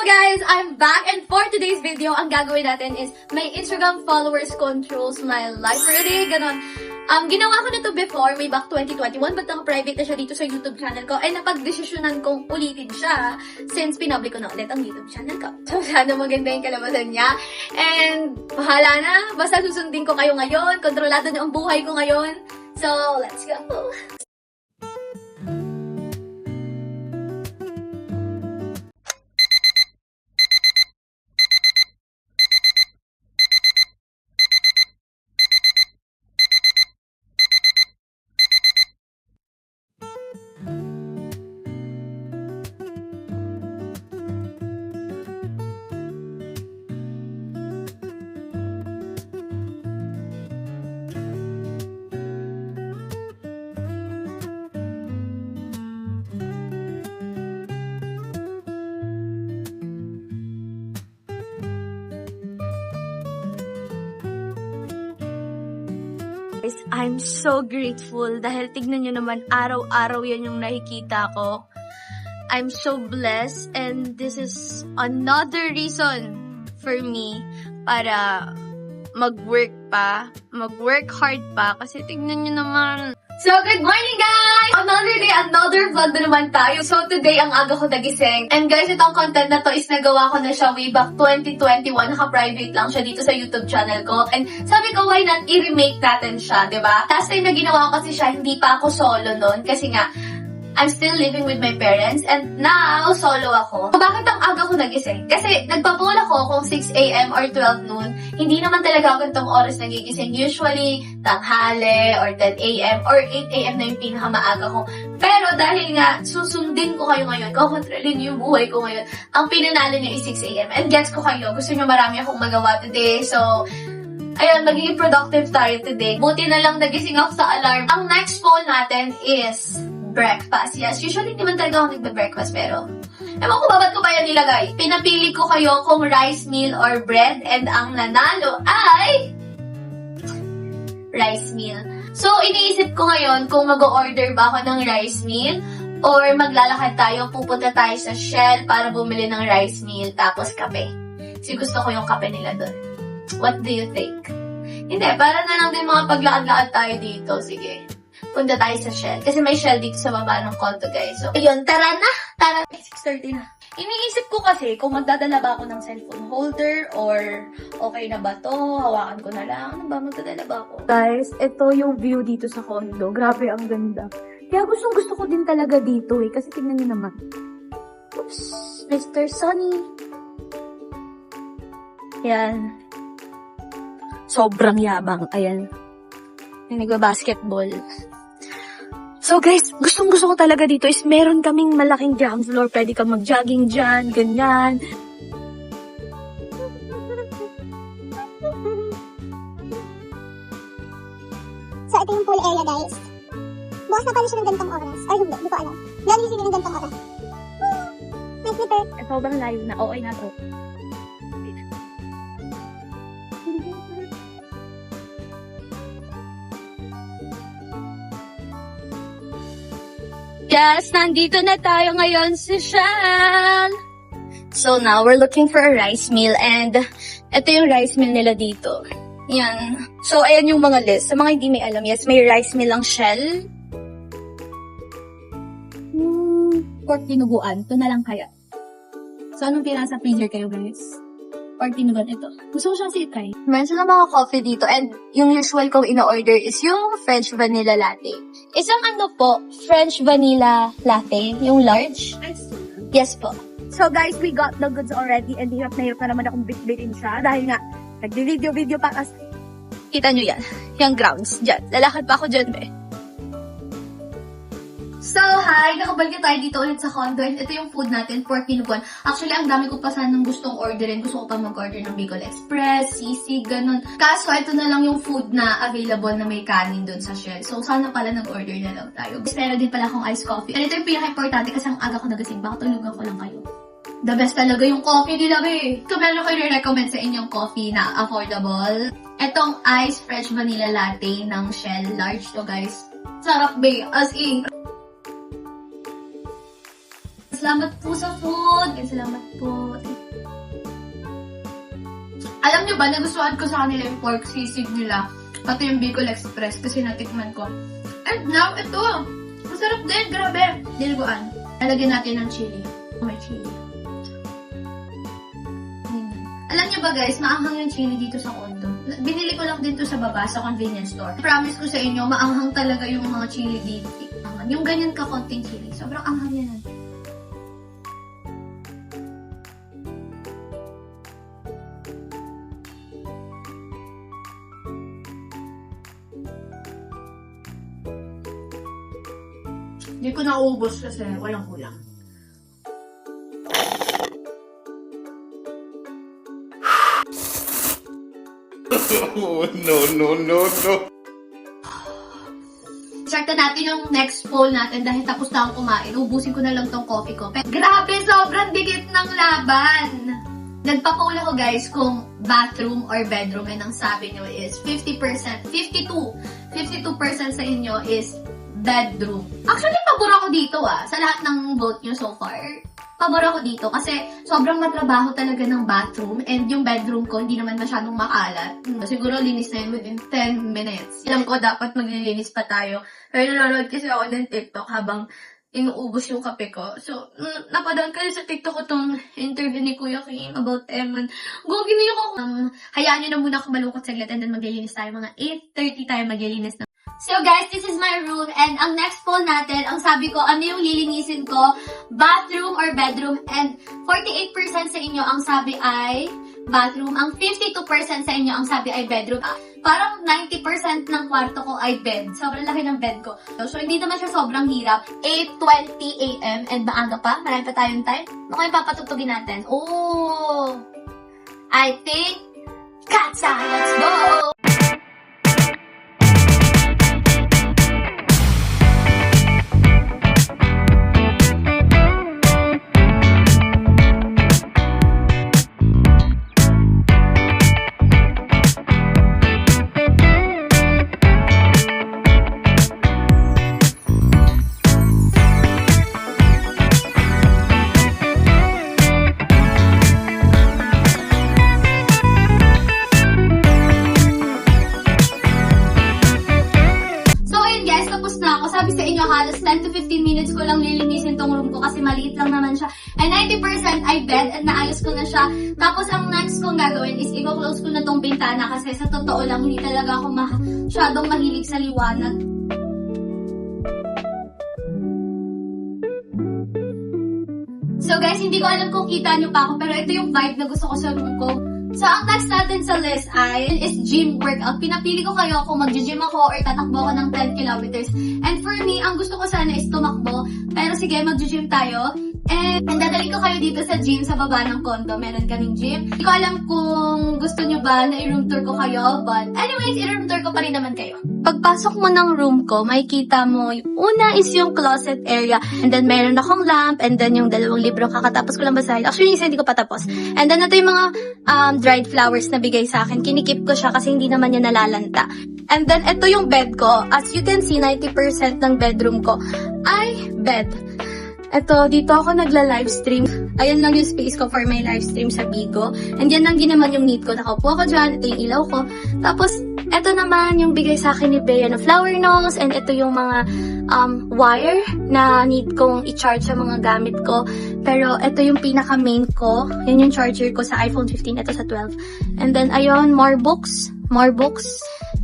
guys! I'm back and for today's video, ang gagawin natin is my Instagram followers controls my life. Really, ganon. Ginawa ko na to before, way back 2021, but naka-private na siya dito sa YouTube channel ko. Ay napag-desisyonan kong ulitin siya since pinublik ko na ulit ang YouTube channel ko. So, sana maganda yung kalabasan niya. And, bahala na. Basta susundin ko kayo ngayon. Kontrolado na ang buhay ko ngayon. So, let's go! Guys, I'm so grateful dahil tignan nyo naman, araw-araw yan yung nakikita ko. I'm so blessed and this is another reason for me para mag-work hard pa kasi tignan nyo naman. So, good morning guys! Another day, another vlog na naman tayo. So, today, ang aga ko nagising. And guys, itong content na to is nagawa ko na siya way back 2021. Naka-private lang siya dito sa YouTube channel ko. And sabi ko, why not i-remake natin siya, diba? Last time na ginawa ko kasi siya, hindi pa ako solo nun. Kasi nga, I'm still living with my parents and now, solo ako. So, bakit ang aga ko nagising? Kasi nagpa-poll ako kung 6 a.m. or 12 noon. Hindi naman talaga ako itong oras nagigising. Usually, tanghali or 10 a.m. or 8 a.m. na yung pinakamaaga ko. Pero dahil nga, susundin ko kayo ngayon, kukontrolin yung buhay ko ngayon, ang pinanalo niyo is 6 a.m. And gets ko kayo, gusto niyo marami akong magawa today. So, ayun, magiging productive tayo today. Buti na lang nagising ako sa alarm. Ang next poll natin is breakfast. Yes, usually hindi man talaga ako nagbe-breakfast pero ewan ko ba ba't ko pa yan nilagay. Pinapili ko kayo kung rice meal or bread and ang nanalo ay rice meal. So, iniisip ko ngayon kung mag-order ba ako ng rice meal or maglalakad tayo, pupunta tayo sa Shell para bumili ng rice meal tapos kape. Kasi gusto ko yung kape nila doon. What do you think? Hindi, para na lang din mga paglakad-lakad tayo dito. Sige. Punta tayo sa Shell. Kasi may Shell dito sa baba ng condo, guys. So, ayun, tara na! Tara! 6:30 na. Iniisip ko kasi kung magdadala ba ako ng cellphone holder or okay na ba to? Hawakan ko na lang. Ano ba? Magdadala ba ako? Guys, ito yung view dito sa condo. Grabe, ang ganda. Kaya gusto ko din talaga dito eh. Kasi tingnan niyo naman. Oops! Mr. Sunny. Yan. Sobrang yabang. Ayan. Yung nagba-basketball. So guys, gustong-gusto ko talaga dito is meron kaming malaking ground floor. Pwede kang mag-jogging dyan, ganyan. So, ito yung pool area, guys. Bukas na pala siya ng ganitong oras. Ay, hindi ko alam. Lalo siya ng ganitong oras. May slipper. Sobrang layo na. Okay na to. Yes, nandito na tayo ngayon sa Shell. So now, we're looking for a rice meal and ito yung rice meal nila dito. Yan. So, ayan yung mga list. Sa mga hindi may alam, yes, may rice meal ang Shell. Pork tinuguan. Ito na lang kaya. So, anong pinasa freezer kayo, guys? Pork tinuguan ito. Gusto ko siyang sitay. Meron sila mga coffee dito and yung usual kong ino-order is yung French vanilla latte. Isang ano po, French vanilla latte, yung large. Yes po. So guys, we got the goods already and hirap na naman akong bit-bitin siya dahil nga nagdi-video pa kasi. Kita nyo yan, yung grounds dyan. Lalakad pa ako dyan, be. So, hi! Nakabalik tayo dito ulit sa condo. And ito yung food natin, pork tinuguan. Actually, ang dami ko pa sanang gustong orderin. Gusto ko pa mag-order ng Bicol Express, sisig, ganun. Kaso, ito na lang yung food na available na may kanin dun sa Shell. So, sana pala nag-order na lang tayo. Pero din pala akong iced coffee. And ito yung pinaka-importante kasi ang aga ko nagasing. Baka tulugan ko lang kayo. The best talaga yung coffee nila, be. Kung meron ko i-recommend sa inyong coffee na affordable, etong iced fresh vanilla latte ng Shell. Large to, guys. Sarap, be. As in. Salamat po sa food. Salamat po. Alam nyo ba, nagustuhan ko sa kanila yung pork sisig nila, pati yung Bicol Express kasi natikman ko. And now, ito. Masarap din, grabe. Dinuguan. Lalagyan natin ng chili. May chili. Alam nyo ba guys, maanghang yung chili dito sa condo. Binili ko lang din to sa baba, sa convenience store. Promise ko sa inyo, maanghang talaga yung mga chili dito. Yung ganyan ka konting chili. Sobrang anghang yan. Hindi ko naubos kasi walang kulang. Oh, no. Start na natin yung next poll natin dahil tapos na akong kumain. Ubusin ko na lang tong coffee ko. Pero, grabe, sobrang dikit ng laban. Nagpa-poll ako guys kung bathroom or bedroom and ang sabi nyo is 50%, 52% sa inyo is bedroom. Actually, pabor ako dito sa lahat ng vote nyo so far. Pabor ako dito kasi sobrang matrabaho talaga ng bathroom and yung bedroom ko hindi naman masyadong makalat. Siguro linis na yun within 10 minutes. Alam ko dapat maglilinis pa tayo. Pero nanonood kasi ako ng TikTok habang inuubos yung kape ko. So, napadaan kayo sa TikTok ko tong interview ni Kuya Kim about Eman. Giniyo ko. Hayaan nyo na muna ako malungkot saglit and then maglilinis tayo. Mga 8:30 tayo maglilinis na. So guys, this is my room and ang next poll natin, ang sabi ko, ano yung lilinisin ko? Bathroom or bedroom? And 48% sa inyo ang sabi ay bathroom. Ang 52% sa inyo ang sabi ay bedroom. Parang 90% ng kwarto ko ay bed. Sobrang laki ng bed ko. So hindi naman siya sobrang hirap. 8:20 AM and maaga pa. Marami pa tayong time. Ano yung papatutugin natin? Oh! I think Katsa! Let's go! Sabi sa inyo, halos 10 to 15 minutes ko lang lilinisin tong room ko kasi maliit lang naman siya. And 90% ay bed and naayos ko na siya. Tapos ang next kong gagawin is i-close ko na tong bintana kasi sa totoo lang, hindi talaga ako masyadong mahilig sa liwanag. So guys, hindi ko alam kung kita nyo pa ako, pero ito yung vibe na gusto ko sa room ko. So, ang next natin sa list is gym workout. Pinapili ko kayo kung mag-gym ako or tatakbo ako ng 10 kilometers. And for me, ang gusto ko sana is tumakbo. Pero sige, mag-gym tayo. And dadali ko kayo dito sa gym sa baba ng condo. Meron kaming gym. Hindi ko alam kung gusto nyo ba na i-room tour ko kayo. But anyways, i-room tour ko pa rin naman kayo. Pagpasok mo ng room ko, makikita mo, una is yung closet area. And then meron akong lamp. And then yung dalawang libro kakatapos ko lang basahin. Actually, isa hindi ko patapos. And then ito yung mga dried flowers na bigay sa akin. Kinikip ko siya kasi hindi naman niya nalalanta. And then ito yung bed ko. As you can see, 90% ng bedroom ko ay bed. Eto, dito ako nagla-livestream. Ayan lang yung space ko for my livestream sa Bigo. And yan lang din naman yung need ko. Nakaupo ako dyan. Ito yung ilaw ko. Tapos, eto naman yung bigay sa akin ni Bea na flower nose. And ito yung mga wire na need kong i-charge sa mga gamit ko. Pero, ito yung pinaka-main ko. Yan yung charger ko sa iPhone 15. Ito sa 12. And then, ayun, more books. More books.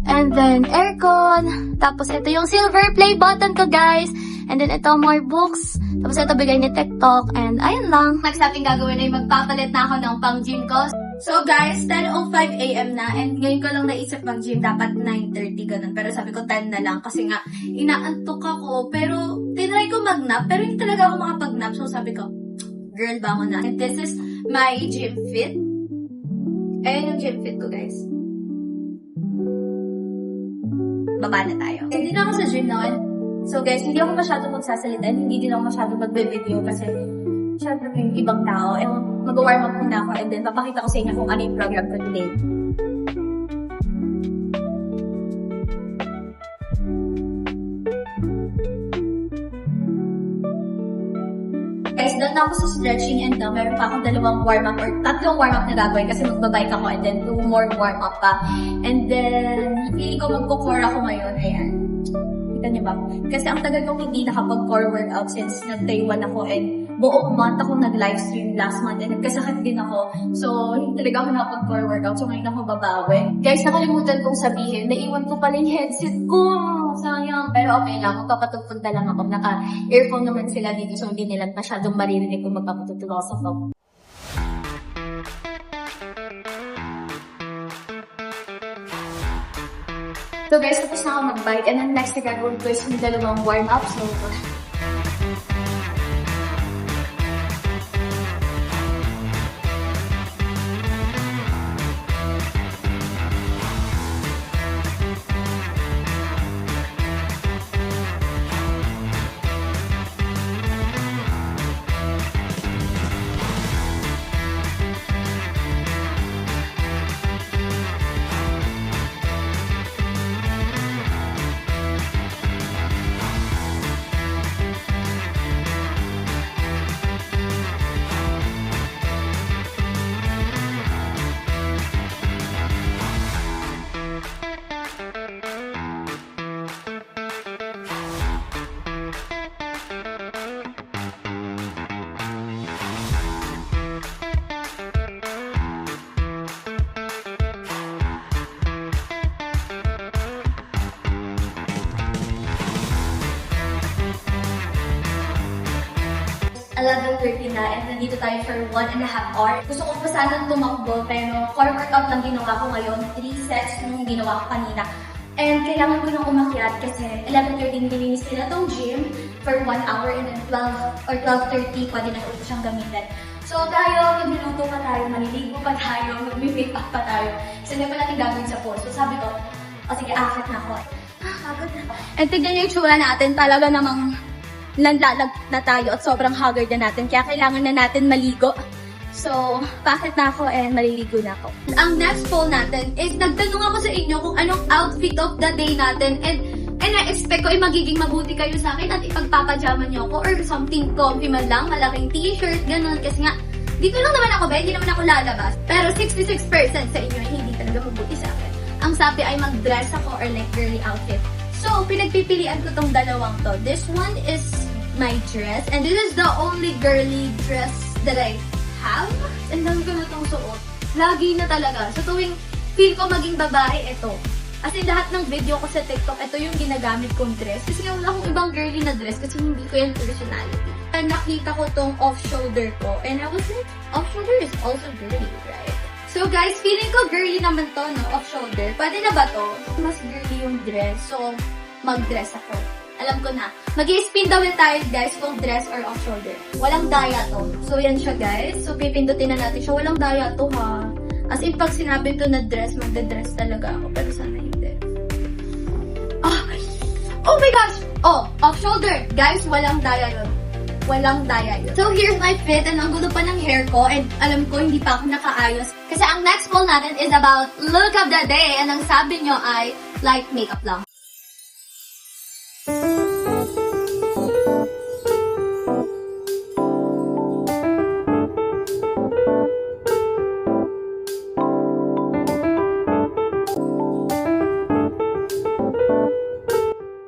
And then, aircon. Tapos, ito yung silver play button ko, guys. And then, ito, more books. Tapos, ito, bigay ni TikTok. And, ayun lang. Next natin gagawin ay magpapalit na ako ng pang-gym ko. So, guys, 10:05 AM na. And ngayon ko lang naisip mag-gym. Dapat 9:30 ganun. Pero sabi ko 10 na lang. Kasi nga, inaantok ako. Pero, tinry ko mag-nap. Pero hindi talaga ako makapag-nap. So, sabi ko, girl, bangon na. And this is my gym fit. Ayun yung gym fit ko, guys. Baba na tayo. Hindi na ako sa gym noon. So guys, hindi ako masyadong magsasalita, hindi din ako masyadong magbe-video kasi syempre may ibang tao. And mag-warm up muna ako and then papakita ko sa inyo kung ano yung program ko today. Guys, don't na ako sa stretching and meron pa akong 2 warm-up or 3 warm-up na gagawin kasi magbabike ako and then 2 more warm-up pa. And then, feeling ko magko-core ako ngayon. Ayan. Kita niyo ba? Kasi ang tagal kong hindi nakapag-core workout since nag-day 1 ako and buong month akong nag-livestream last month and nagkasakit din ako. So, hindi talaga ako nakapag-core workout. So, ngayon ako babawi. Guys, nakalimutan kong sabihin, naiwan ko pala yung headset ko. Sayang. Pero okay lang, magpapatugtog na lang ako. Naka-earphone naman sila dito so hindi nila masyadong maririnig kung magpapatugtog ako sa phone. So guys, tapos na ako mag-bike and then next na gagawin ko is yung 2 warm-up. So, .30 na and nandito tayo for 1.5 hours. Gusto ko pa sanang tumakbo pero core workout lang ginawa ko ngayon. 3 sets nung ginawa ko kanina. And kailangan ko nang umakyat kasi 11:30 nilinis nila tong gym for 1 hour and then 12 or 12:30 pwede na ulit siyang gamitin. So tayo, magluluto pa tayo, maliligo pa tayo, mag-make up pa tayo. Kasi hindi pa natin gagawin sa pool. So sabi ko, sige, akit na ako. Pagod na ako. And tignan niyo yung tsura natin, talaga namang nanlalag na tayo at sobrang haggard na natin. Kaya kailangan na natin maligo. So, pakit na ako and maliligo na ako. Ang next poll natin is nagtanong ako sa inyo kung anong outfit of the day natin and na-expect ko ay magiging mabuti kayo sa akin at ipagpapajama niyo ako or something comfy man lang, malaking t-shirt, ganun. Kasi nga, dito lang naman ako hindi naman ako lalabas. Pero 66% sa inyo ay hindi talaga mabuti sa akin. Ang sabi ay mag-dress ako or like girly outfit. So, pinagpipilian ko tong dalawang to. This one is my dress. And this is the only girly dress that I have. And dami ko na itong suot. Lagi na talaga. So, tuwing feel ko maging babae, ito. As in, lahat ng video ko sa TikTok, ito yung ginagamit kong dress. Kasi nga wala akong ibang girly na dress kasi hindi ko yung personality. And nakita ko tong off-shoulder ko. And I was like, off-shoulder is also girly, right? So guys, feeling ko girly naman to, no? Off-shoulder. Pwede na ba to? Mas girly yung dress. So, mag-dress ako. Alam ko na. Mag-i-spin the wheel tayo, guys, kung dress or off-shoulder. Walang daya to. So, yan siya, guys. So, pipindutin na natin siya. Walang daya to, ha? As in, pag sinabi to na dress, magda-dress talaga ako. Pero sana hindi. Oh my gosh! Oh, off-shoulder. Guys, walang daya yun. Walang daya yun. So, here's my fit. And ang gulo pa ng hair ko. And alam ko, hindi pa ako nakaayos. Kasi ang next poll natin is about look of the day. And ang sabi nyo ay light makeup lang.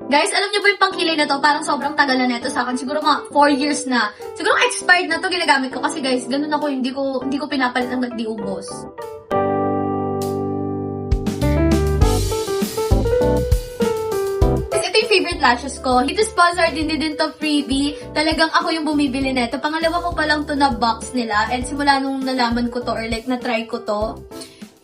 Guys, alam niyo ba yung pangkilay na to? Parang sobrang tagal na neto sa akin. Siguro mga 4 years na. Siguro expired na to ginagamit ko. Kasi guys, ganun ako. Hindi ko pinapalit hanggang di ubos. Ito yung favorite lashes ko. Ito sponsor din to freebie. Talagang ako yung bumibili neto. Pangalawa ko pa lang to na box nila. And simula nung nalaman ko to or like na-try ko to,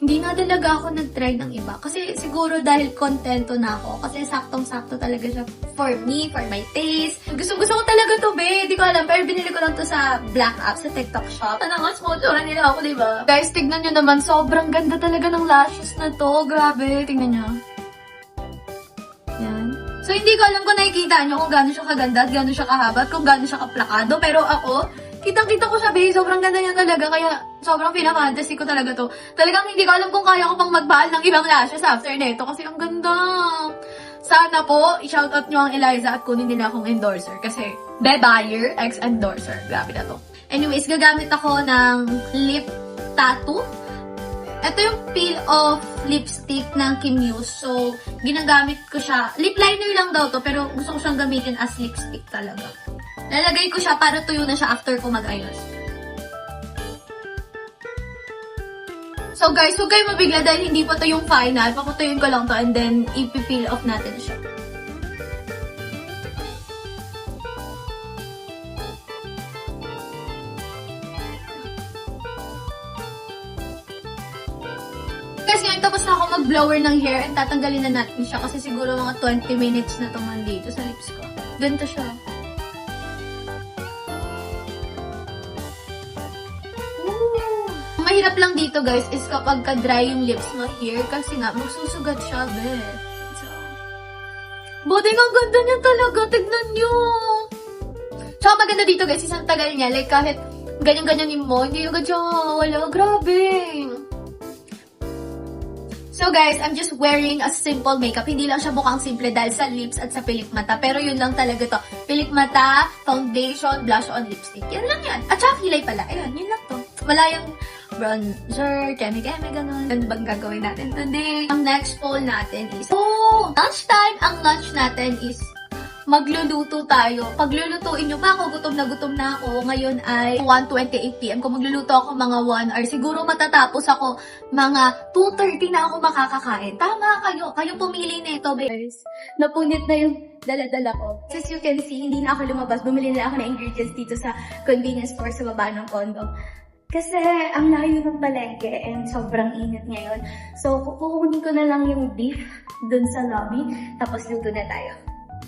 hindi na talaga ako nag-try ng iba. Kasi siguro dahil kontento na ako. Kasi saktong-sakto talaga siya for me, for my taste. Gusto ko talaga to, be. Hindi ko alam. Pero binili ko lang to sa Black App, sa TikTok shop. Sponsoran nila ako, diba? Guys, tignan nyo naman. Sobrang ganda talaga ng lashes na to. Grabe. Tignan nyo. Yan. So, hindi ko alam kung nakikita nyo kung gaano siya kaganda at gaano siya kahaba at kung gaano siya kaplakado. Pero ako, kitang-kita ko siya, babe. Sobrang ganda niya talaga. Kaya, sobrang pinaka-fantasy ko talaga to. Talagang hindi ko alam kung kaya ko pang magpahal ng ibang lashes after nito. Kasi ang ganda. Sana po, i-shoutout nyo ang Eliza at kunin nila akong endorser. Kasi, buyer, ex-endorser. Grabe na to. Anyways, gagamit ako ng lip tattoo. Ito yung peel-off lipstick ng Kim Muse. So, ginagamit ko siya. Lip liner lang daw to, pero gusto ko siyang gamitin as lipstick talaga. Lalagay ko siya para tuyo na siya after ko mag-ayos. So guys, huwag kayo mabigla dahil hindi pa to yung final. Papatuyuin ko lang to and then ipipeel off natin siya. Guys, ngayon tapos na ako mag-blower ng hair and tatanggalin na natin siya kasi siguro mga 20 minutes na itong nandito sa lips ko. Ganito siya. Ang mahirap lang dito guys is kapag ka-dry yung lips mo here kasi nga magsusugat siya, be. So, buti nga ganda niya talaga, tignan niyo. Tsaka maganda dito guys, isang tagal niya, like kahit ganyan-ganyanin mo, hindi agad siya wala, grabe. So guys, I'm just wearing a simple makeup. Hindi lang siya mukhang simple dahil sa lips at sa pilik mata. Pero yun lang talaga to. Pilik mata, foundation, blush on, lipstick. Yan lang yan. At saka kilay pala. Ayun, yun lang to. Wala yung bronzer, keme-keme, ganun. Ano bang gagawin natin today? Ang next poll natin is, lunch time! Ang lunch natin is magluluto tayo. Paglulutuin nyo pa ako, gutom na ako. Ngayon ay 1:28 PM. Kung magluluto ako mga 1 hour, siguro matatapos ako mga 2:30 na ako makakakain. Tama kayo. Kayo pumili na ito, guys. Napunit na yung dala-dala ko. As you can see, hindi na ako lumabas. Bumili na ako ng ingredients dito sa convenience store sa baba ng condo. Kasi ang layo ng palengke and sobrang init ngayon. So, kukunin ko na lang yung beef dun sa lobby. Tapos luto na tayo.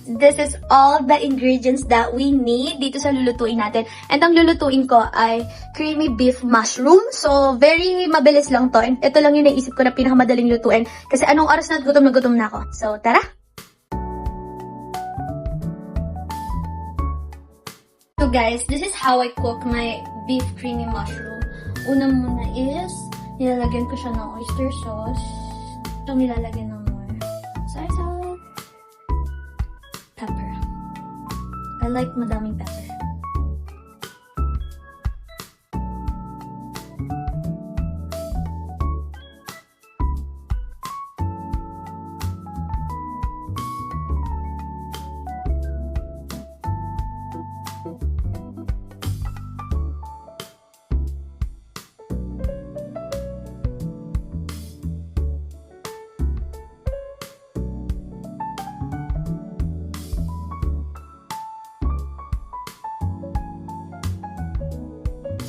This is all the ingredients that we need dito sa lulutuin natin. And ang lulutuin ko ay creamy beef mushroom. So, very mabilis lang to. And ito lang yung naisip ko na pinakamadaling lutuin. Kasi anong oras na gutom na ako. So, tara! So guys, this is how I cook my beef creamy mushroom. Una muna is, nilalagyan ko siya ng oyster sauce. Ito nilalagyan ng more soy sauce. Pepper. I like madaming pepper.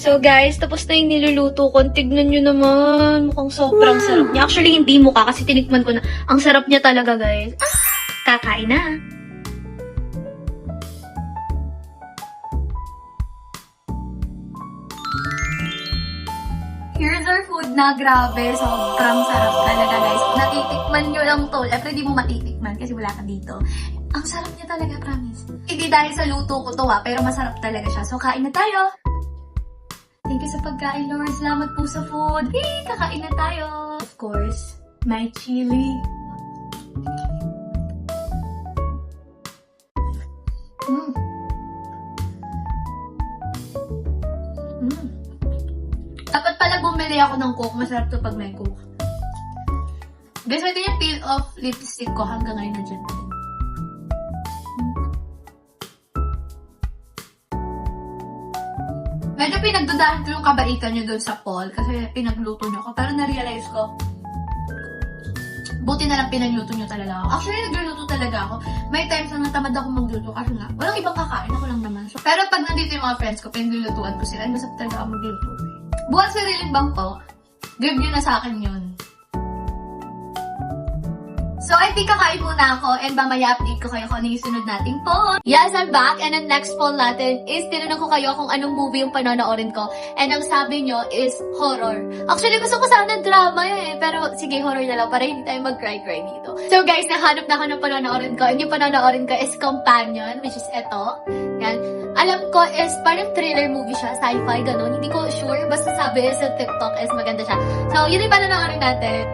So guys, tapos na yung niluluto ko. Tignan nyo naman. Mukhang sobrang sarap niya. Actually, hindi mukha kasi tinikman ko na. Ang sarap niya talaga, guys. Kakain na. Here's our food na grabe. Sobrang sarap talaga, guys. Natitikman nyo lang to. Siyempre, di mo matitikman kasi wala ka dito. Ang sarap niya talaga, promise. Hindi dahil sa luto ko to pero masarap talaga siya. So, kain na tayo. Thank you sa pagkain, Lord. Salamat po sa food. Hey, kakain na tayo. Of course, my chili. Dapat pala bumili ako ng Coke. Masarap to pag may Coke. Guys, ito yung peel-off lipstick ko. Hanggang ngayon na dyan. Medyo pinagdudahan ko yung kabaitan nyo doon sa Paul kasi pinagluto nyo ako. Pero na-realize ko, buti na lang pinagluto nyo talaga ako. Actually, nagluluto talaga ako. May times na natamad ako magluto kasi nga, walang ibang kakain, ako lang naman. So, pero pag nandito yung mga friends ko, pinaglulutuan ko sila, masarap talaga ako magluto. Buwan sariling bangko, give nyo na sa akin yun. So, I think kakain muna ako and mamaya update ko kayo kung ano yung sunod nating poll. Yes, I'm back and ang next poll natin is tinanong ko kayo kung anong movie yung panonoorin ko. And ang sabi nyo is horror. Actually, gusto ko sana drama pero sige, horror na lang para hindi tayo mag-cry-cry dito. So guys, nahanap na ako ng panonoorin ko and yung panonoorin ko is Companion, which is eto. Yan. Alam ko is parang thriller movie siya, sci-fi, gano'n. Hindi ko sure, basta sabi sa TikTok is maganda siya. So, yun yung panonoorin natin.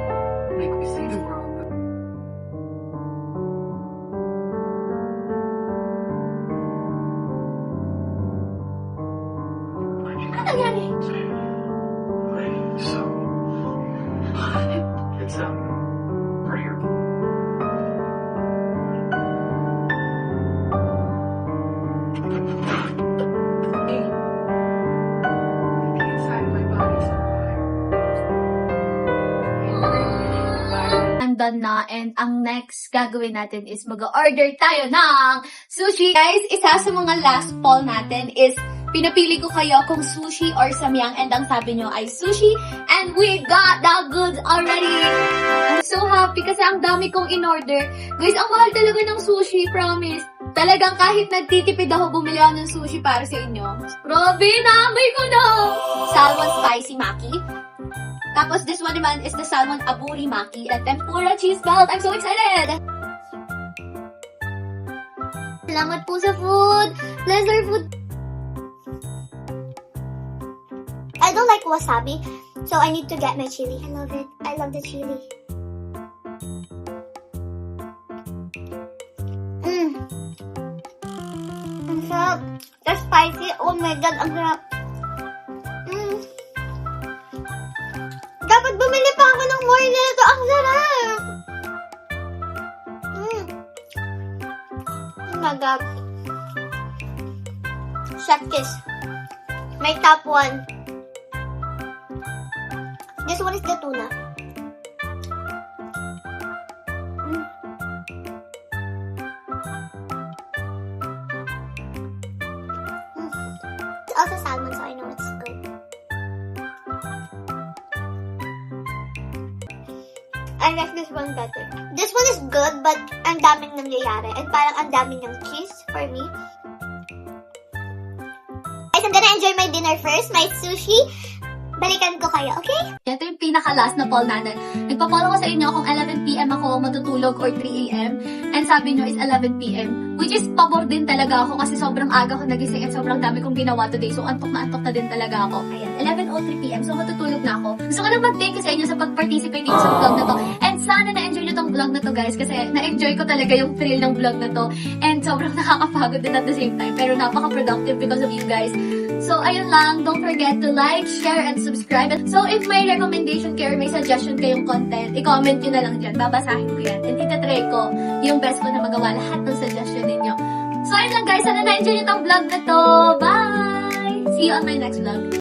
So, it's part of your. Inside my body I'm done na, and ang next gagawin natin is mag-order tayo ng sushi. Guys, isa sa mga last poll natin is pinapili ko kayo kung sushi or samyang, and ang sabi nyo ay sushi, and we got the goods already! I'm so happy kasi ang dami kong in-order. Guys, ang mahal talaga ng sushi, promise. Talagang kahit nagtitipid ako, bumili ako ng sushi para sa inyo. Grabe, naamay ko na! Salmon spicy maki. Tapos this one naman is the salmon aburi maki at tempura cheese belt. I'm so excited! Salamat po sa food! Bless our food! I don't like wasabi, so I need to get my chili. I love it. I love the chili. Ang sarap. The spicy. Oh my God, ang sarap. Dapat bumili pa ako ng more nito. Ang sarap. Oh my God. Chef kiss. My top one. This one is the tuna. It's also salmon, so I know it's good. I like this one better. This one is good, but ang daming nangyayari. And parang ang daming ng cheese for me. Guys, I'm gonna enjoy my dinner first. My sushi. Balikan ko kayo, okay? Ito yung pinaka-last na poll natin. Nagpa-follow ko sa inyo kung 11 p.m. ako matutulog or 3 a.m. And sabi nyo is 11 p.m. Which is pabor din talaga ako kasi sobrang aga ko nagising at sobrang dami kong ginawa today. So antok na din talaga ako. Ayan, 11:03 p.m. So matutulog na ako. Gusto ko lang mag-thank you sa inyo sa pag-participate dito sa vlog na to. And sana na-enjoy nyo tong vlog na to, guys. Kasi na-enjoy ko talaga yung thrill ng vlog na to. And sobrang nakakapagod din at the same time. Pero napaka-productive because of you guys. So, ayun lang. Don't forget to like, share, and subscribe. So, if may recommendation kayo or may suggestion kayong content, i-comment nyo na lang dyan. Babasahin ko yan. And itatry ko yung best ko na magawa lahat ng suggestion ninyo. So, ayun lang guys. Sana na-enjoy nyo tong vlog na to. Bye! See you on my next vlog.